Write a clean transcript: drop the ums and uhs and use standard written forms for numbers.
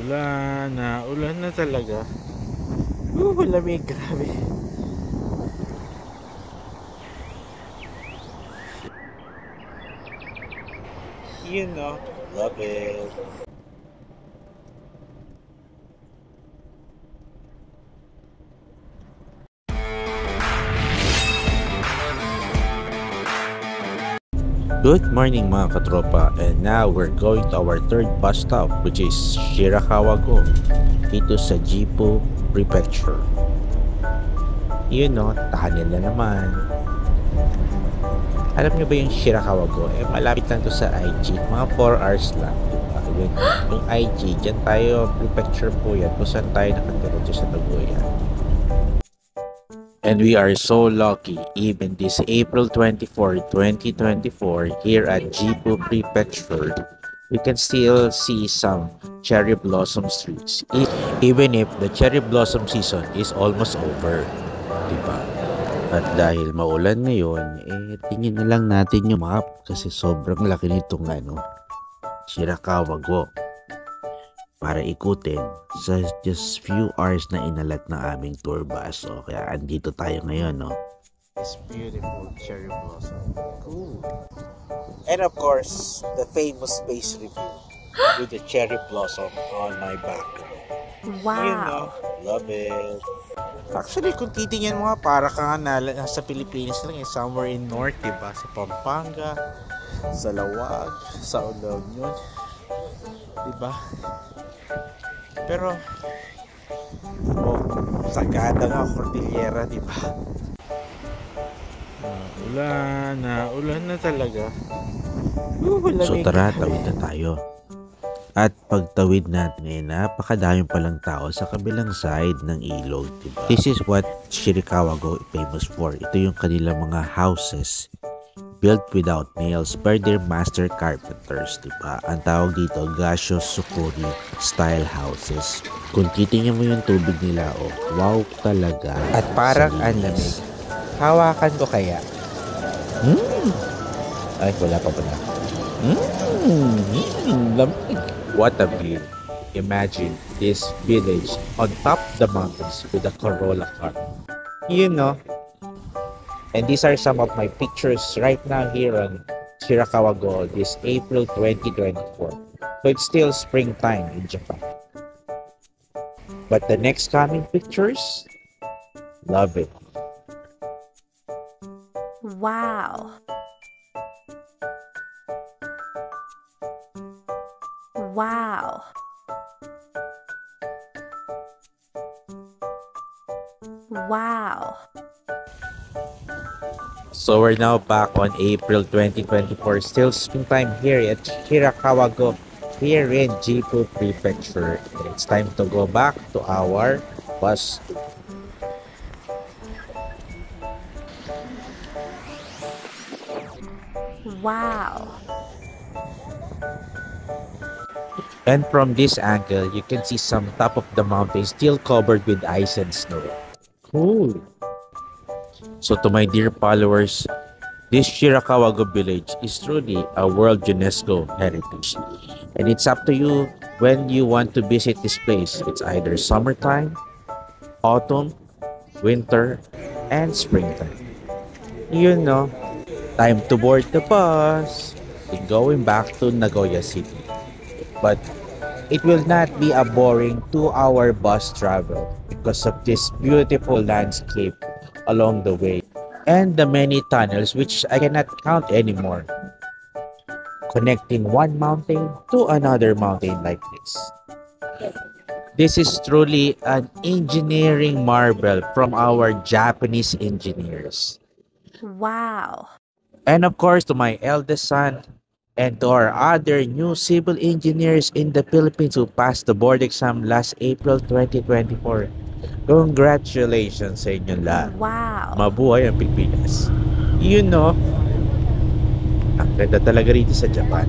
Ulan na talaga. Lamig, grabe. Love it. Good morning mga katropa, and now we're going to our third bus stop, which is Shirakawa-go, dito sa Gifu Prefecture. Tahanin na naman. Alam niyo ba yung Shirakawa-go? Malapit lang to sa IG, mga 4 hours lang, diba? Yung IG, dyan tayo, prefecture po yan, kung saan tayo nakatira dyan sa Nagoya. And we are so lucky, even this April 24, 2024, here at Gifu Prefecture, we can still see some cherry blossom trees, even if the cherry blossom season is almost over, diba? At dahil maulan ngayon, tingin na lang natin yung map kasi sobrang laki nitong Shirakawa-go para ikutin sa just few hours na inalat na aming tour bus. So, kaya andito tayo ngayon, no? This beautiful cherry blossom. Cool. And of course, the famous space review with the cherry blossom on my background. Wow. Love it. Actually, kung titingnan mo nga, para ka nga nasa Pilipinas lang, somewhere in North, diba? Sa Pampanga, sa Lawag, sa La Union, diba? Pero sagada nga Cordillera, di ba? Ulan na talaga. So tara, tawid na tayo. At pagtawid natin, napakadaming palang tao sa kabilang side ng ilog, diba? This is what Shirakawa-go famous for. Ito yung kanilang mga houses built without nails by their master carpenters, diba? Ang tawag dito, Gasho Sukuri style houses. Kung titingnan mo yung tubig nila, wow talaga. At parang ang lamig. Hawakan ko kaya? Ay, wala pa pala. Lamig. What a view. Imagine this village on top of the mountains with a Corolla car. And these are some of my pictures right now here on Shirakawa-go this April 2024. So it's still springtime in Japan. But the next coming pictures, love it. Wow. Wow. Wow. So we're now back on April 2024, still springtime here at Shirakawa-go, here in Gifu Prefecture. It's time to go back to our bus. Wow. And from this angle, you can see some top of the mountain still covered with ice and snow. Cool. So to my dear followers, this Shirakawa-go village is truly a World UNESCO heritage. And it's up to you when you want to visit this place. It's either summertime, autumn, winter, and springtime. Time to board the bus and going back to Nagoya City. But it will not be a boring 2-hour bus travel because of this beautiful landscape along the way and the many tunnels which I cannot count anymore, connecting one mountain to another mountain like this. This is truly an engineering marvel from our Japanese engineers. Wow. And of course, to my eldest son and to our other new civil engineers in the Philippines who passed the board exam last April 2024. Congratulations sa inyong lahat. Wow. Mabuhay ang Pilipinas. Ang ganda talaga rito sa Japan.